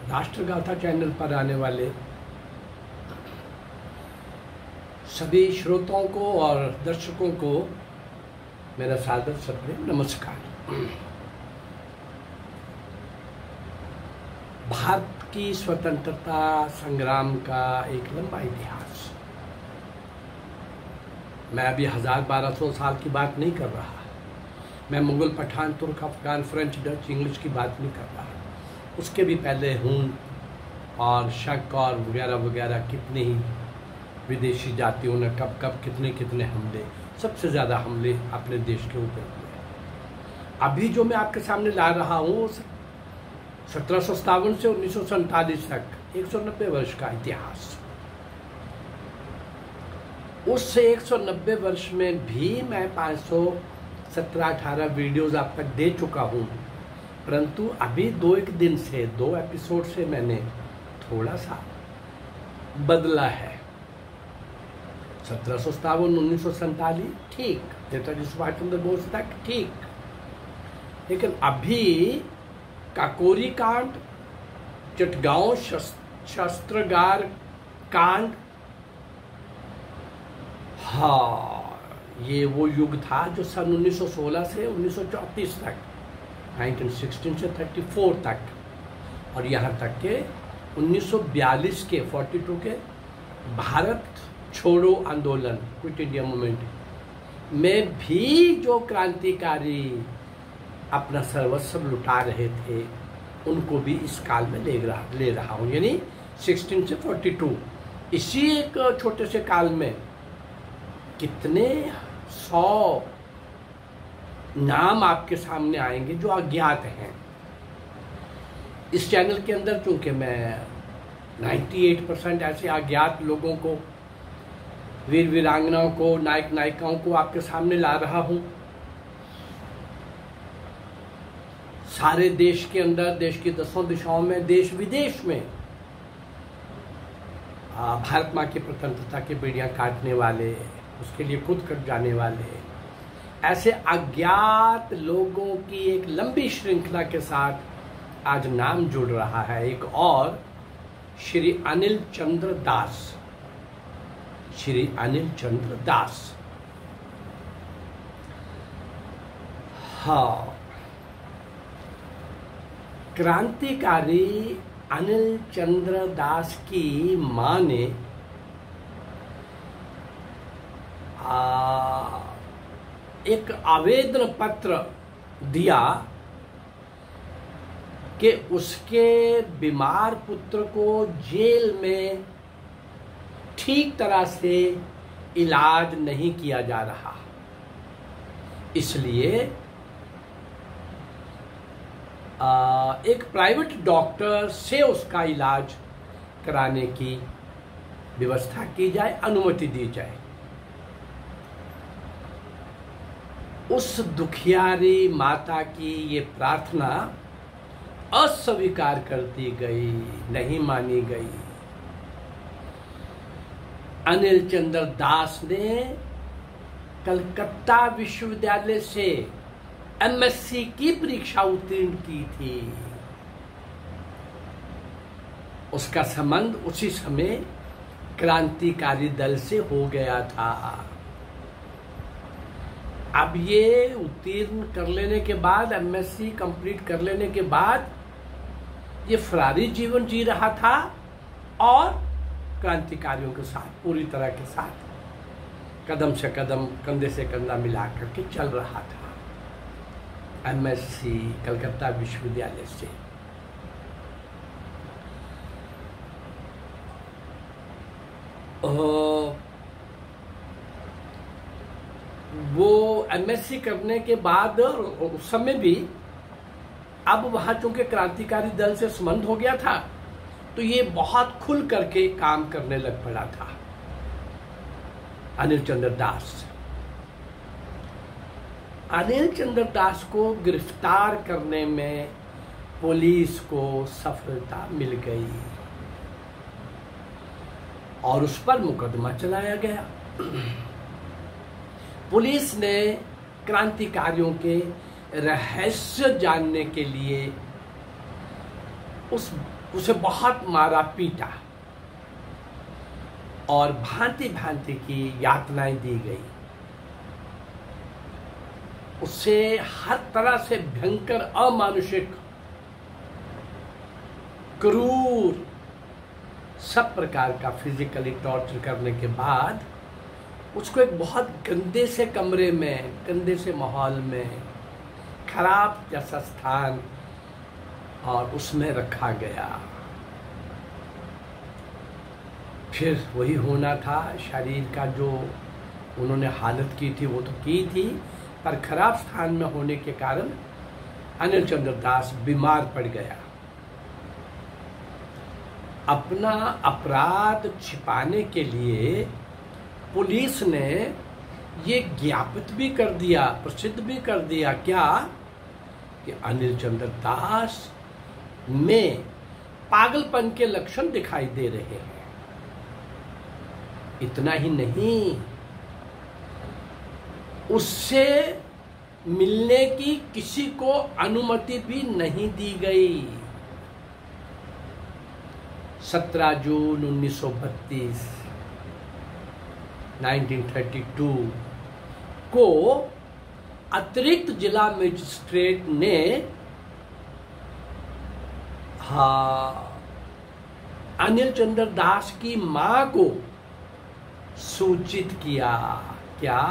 राष्ट्रगाथा channel पर आने वाले सभी श्रोताओं को और दर्शकों को मेरा सादर सप्रेम नमस्कार। भारत की स्वतंत्रता संग्राम का एक लंबा इतिहास। मैं अभी 1000-1200 साल की बात नहीं कर रहा। मैं मुगल, पठान, तुर्क, अफगान, फ्रेंच, डच, इंग्लिश की बात नहीं कर रहा। उसके भी पहले हून और शक और वगैरह वगैरह कितने ही विदेशी जातियों ने कब कब कितने कितने हमले, सबसे ज़्यादा हमले अपने देश के ऊपर हुए। अभी जो मैं आपके सामने ला रहा हूँ 1757 से 1947 तक 190 वर्ष का इतिहास। उस 190 वर्ष में भी मैं 517-18 वीडियोज़ आप तक दे चुका हूँ, परंतु अभी 2 दिन से 2 एपिसोड से मैंने थोड़ा सा बदला है। 1757, 1947 ठीक, नेताजी सुभाष चंद्र बोस तक ठीक, लेकिन अभी काकोरी कांड, चटगांव शस्त्रागार कांड, हाँ, ये वो युग था जो सन 1916 से 1934 तक, 1916 से 34 तक, और यहाँ तक के 1942 के 42 के भारत छोड़ो आंदोलन, क्विट इंडिया मूवमेंट में भी जो क्रांतिकारी अपना सर्वस्व लुटा रहे थे, उनको भी इस काल में ले रहा हूँ, यानी 16 से 42। इसी एक छोटे से काल में कितने 100 नाम आपके सामने आएंगे जो अज्ञात हैं। इस चैनल के अंदर चूंकि मैं 98% ऐसे अज्ञात लोगों को, वीर वीरांगनाओं को, नायक नायिकाओं को आपके सामने ला रहा हूं। सारे देश के अंदर, देश की 10 दिशाओं में, देश विदेश में भारत माँ की स्वतंत्रता की बेड़ियां काटने वाले, उसके लिए खुद कट जाने वाले ऐसे अज्ञात लोगों की एक लंबी श्रृंखला के साथ आज नाम जुड़ रहा है एक और, श्री अनिल चंद्र दास। श्री अनिल चंद्र दास, हाँ, क्रांतिकारी अनिल चंद्र दास की मां ने एक आवेदन पत्र दिया कि उसके बीमार पुत्र को जेल में ठीक तरह से इलाज नहीं किया जा रहा, इसलिए एक प्राइवेट डॉक्टर से उसका इलाज कराने की व्यवस्था की जाए, अनुमति दी जाए। उस दुखियारी माता की ये प्रार्थना अस्वीकार कर दी गई, नहीं मानी गई। अनिल चंद्र दास ने कलकत्ता विश्वविद्यालय से एमएससी की परीक्षा उत्तीर्ण की थी। उसका संबंध उसी समय क्रांतिकारी दल से हो गया था। अब ये उत्तीर्ण कर लेने के बाद, एमएससी कंप्लीट कर लेने के बाद, ये फरारी जीवन जी रहा था और क्रांतिकारियों के साथ पूरी तरह के साथ कदम से कदम, कंधे से कंधा मिला करके चल रहा था। एमएससी कलकत्ता विश्वविद्यालय से वो एमएससी करने के बाद उस समय भी, अब वहां चूंकि क्रांतिकारी दल से संबंध हो गया था, तो ये बहुत खुल करके काम करने लग पड़ा था अनिल चंद्र दास। अनिल चंद्र दास को गिरफ्तार करने में पुलिस को सफलता मिल गई और उस पर मुकदमा चलाया गया। पुलिस ने क्रांतिकारियों के रहस्य जानने के लिए उसे बहुत मारा पीटा और भांति भांति की यातनाएं दी गई। उसे हर तरह से भयंकर, अमानुषिक, क्रूर, सब प्रकार का फिजिकली टॉर्चर करने के बाद उसको एक बहुत गंदे से कमरे में, गंदे से माहौल में, खराब जैसा स्थान, और उसमें रखा गया। फिर वही होना था। शरीर का जो उन्होंने हालत की थी वो तो की थी, पर खराब स्थान में होने के कारण अनिल चंद्र दास बीमार पड़ गया। अपना अपराध छिपाने के लिए पुलिस ने ये ज्ञापित भी कर दिया, प्रसिद्ध भी कर दिया, क्या कि अनिल चंद्र दास में पागलपन के लक्षण दिखाई दे रहे हैं। इतना ही नहीं, उससे मिलने की किसी को अनुमति भी नहीं दी गई। 17 जून 1932 1932 को अतिरिक्त जिला मजिस्ट्रेट ने अनिल चंद्र दास की मां को सूचित किया, क्या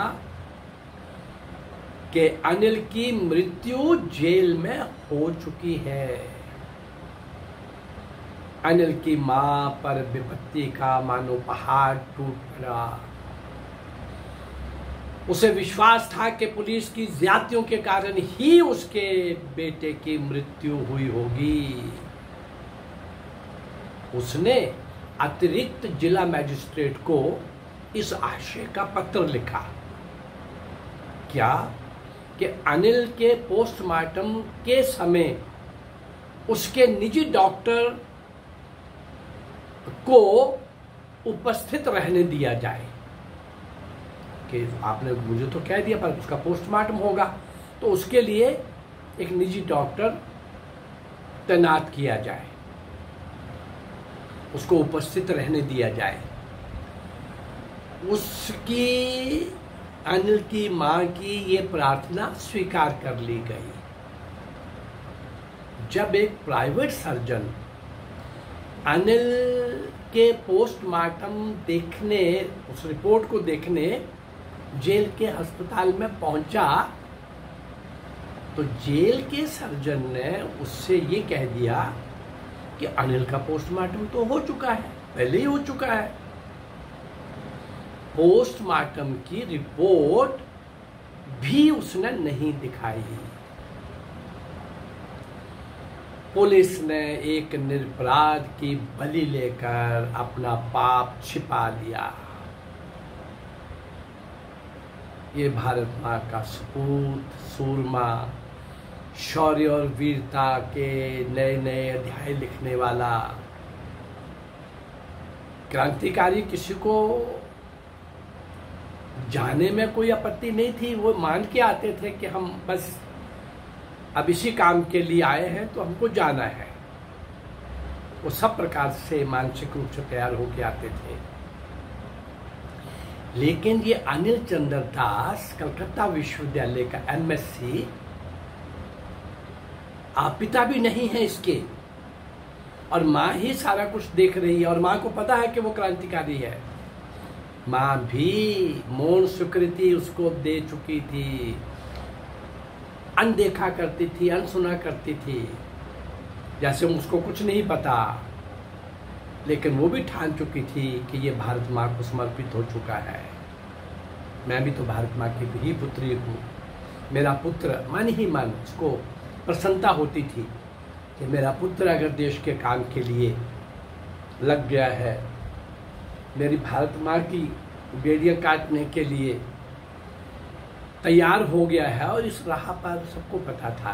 कि अनिल की मृत्यु जेल में हो चुकी है। अनिल की मां पर विपत्ति का मानो पहाड़ टूट पड़ा। उसे विश्वास था कि पुलिस की ज्यादतियों के कारण ही उसके बेटे की मृत्यु हुई होगी। उसने अतिरिक्त जिला मजिस्ट्रेट को इस आशय का पत्र लिखा, क्या कि अनिल के पोस्टमार्टम के समय उसके निजी डॉक्टर को उपस्थित रहने दिया जाए। कि आपने मुझे तो कह दिया, पर उसका पोस्टमार्टम होगा तो उसके लिए एक निजी डॉक्टर तैनात किया जाए, उसको उपस्थित रहने दिया जाए। उसकी, अनिल की मां की ये प्रार्थना स्वीकार कर ली गई। जब एक प्राइवेट सर्जन अनिल के पोस्टमार्टम देखने, उस रिपोर्ट को देखने जेल के अस्पताल में पहुंचा, तो जेल के सर्जन ने उससे ये कह दिया कि अनिल का पोस्टमार्टम तो हो चुका है, पहले ही हो चुका है। पोस्टमार्टम की रिपोर्ट भी उसने नहीं दिखाई। पुलिस ने एक निरपराध की बलि लेकर अपना पाप छिपा लिया। ये भारत मां का सपूत, सूरमा, शौर्य और वीरता के नए नए अध्याय लिखने वाला क्रांतिकारी, किसी को जाने में कोई आपत्ति नहीं थी। वो मान के आते थे कि हम बस अब इसी काम के लिए आए हैं तो हमको जाना है। वो सब प्रकार से मानसिक रूप से तैयार होके आते थे। लेकिन ये अनिल चंद्र दास कलकत्ता विश्वविद्यालय का MSc, पिता भी नहीं है इसके, और माँ ही सारा कुछ देख रही है, और माँ को पता है कि वो क्रांतिकारी है। माँ भी मौन स्वीकृति उसको दे चुकी थी, अनदेखा करती थी, अनसुना करती थी, जैसे उसको कुछ नहीं पता। लेकिन वो भी ठान चुकी थी कि ये भारत माँ को समर्पित हो चुका है। मैं भी तो भारत माँ की ही पुत्री हूँ। मेरा पुत्र, मन ही मन उसको प्रसन्नता होती थी कि मेरा पुत्र अगर देश के काम के लिए लग गया है, मेरी भारत माँ की बेड़ियाँ काटने के लिए तैयार हो गया है। और इस राह पर सबको पता था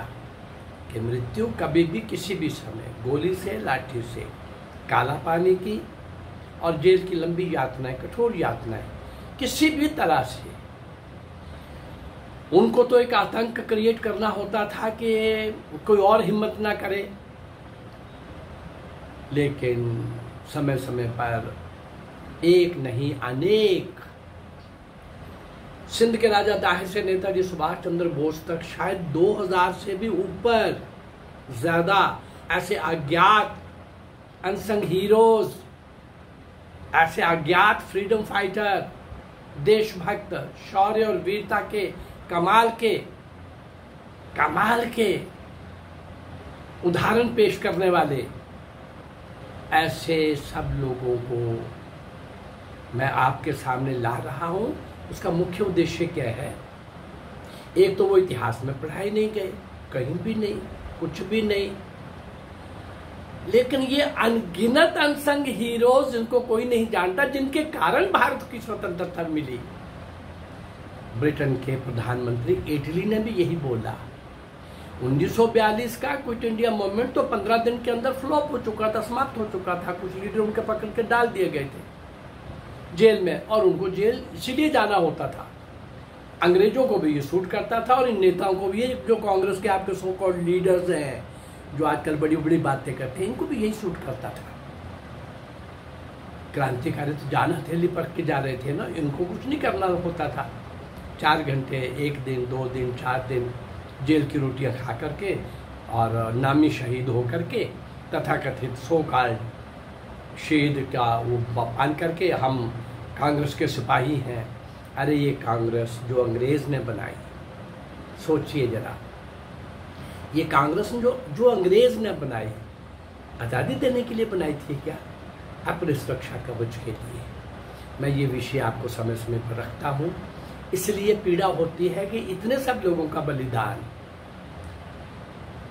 कि मृत्यु कभी भी किसी भी समय गोली से, लाठी से, काला पानी की और जेल की लंबी यातनाएं, कठोर यातनाएं, किसी भी तरह से उनको तो एक आतंक क्रिएट करना होता था कि कोई और हिम्मत ना करे। लेकिन समय समय पर एक नहीं अनेक, सिंध के राजा दाहिर से नेताजी सुभाष चंद्र बोस तक शायद 2000 से भी ऊपर ज्यादा ऐसे अज्ञात अनसंग हीरोज, ऐसे अज्ञात फ्रीडम फाइटर, देशभक्त, शौर्य और वीरता के कमाल के उदाहरण पेश करने वाले ऐसे सब लोगों को मैं आपके सामने ला रहा हूं। उसका मुख्य उद्देश्य क्या है? एक तो वो इतिहास में पढ़ाई नहीं गए, कहीं भी नहीं, कुछ भी नहीं, लेकिन ये अनगिनत अनसंग हीरोज जिनको कोई नहीं जानता, जिनके कारण भारत की स्वतंत्रता मिली। ब्रिटेन के प्रधानमंत्री एटली ने भी यही बोला। 1942 का क्विट इंडिया मूवमेंट तो 15 दिन के अंदर फ्लॉप हो चुका था, समाप्त हो चुका था। कुछ लीडर उनके पकड़ के डाल दिए गए थे जेल में, और उनको जेल इसीलिए जाना होता था। अंग्रेजों को भी ये सूट करता था और इन नेताओं को भी, ये जो कांग्रेस के आपके सो कॉल्ड लीडर्स हैं जो आजकल बड़ी बड़ी बातें करते हैं, इनको भी यही सूट करता था। क्रांतिकारी तो जान हथेली पर के जा रहे थे ना, इनको कुछ नहीं करना होता था। 4 घंटे, 1 दिन, 2 दिन, 4 दिन जेल की रोटियां खा करके और नामी शहीद होकर के तथाकथित सो कॉल्ड शहीद का वो पान करके हम कांग्रेस के सिपाही हैं। अरे ये कांग्रेस जो अंग्रेज ने बनाई, सोचिए जरा, ये कांग्रेस जो अंग्रेज ने बनाई, आज़ादी देने के लिए बनाई थी क्या? अपने सुरक्षा कवच के लिए। मैं ये विषय आपको समय समय पर रखता हूँ, इसलिए पीड़ा होती है कि इतने सब लोगों का बलिदान,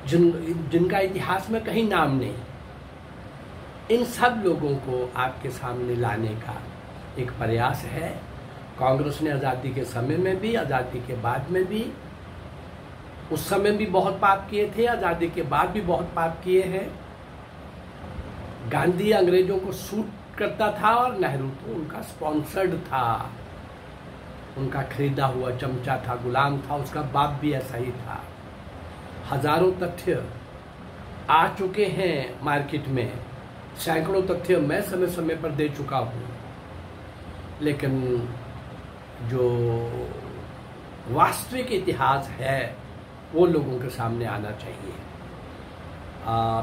जिनका इतिहास में कहीं नाम नहीं, इन सब लोगों को आपके सामने लाने का एक प्रयास है। कांग्रेस ने आज़ादी के समय में भी, आज़ादी के बाद में भी, उस समय भी बहुत पाप किए थे, आज़ादी के बाद भी बहुत पाप किए हैं। गांधी अंग्रेजों को सूट करता था और नेहरू तो उनका स्पॉन्सर्ड था, उनका खरीदा हुआ चमचा था, गुलाम था। उसका बाप भी ऐसा ही था। हजारों तथ्य आ चुके हैं मार्केट में, सैकड़ों तथ्य मैं समय समय पर दे चुका हूँ, लेकिन जो वास्तविक इतिहास है वो लोगों के सामने आना चाहिए।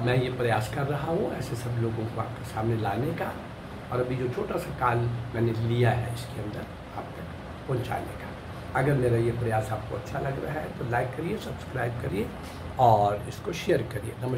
मैं ये प्रयास कर रहा हूँ ऐसे सब लोगों को आपके सामने लाने का, और अभी जो छोटा सा काल मैंने लिया है इसके अंदर आप तक पहुँचाने का। अगर मेरा ये प्रयास आपको अच्छा लग रहा है तो लाइक करिए, सब्सक्राइब करिए और इसको शेयर करिए। नमस्कार।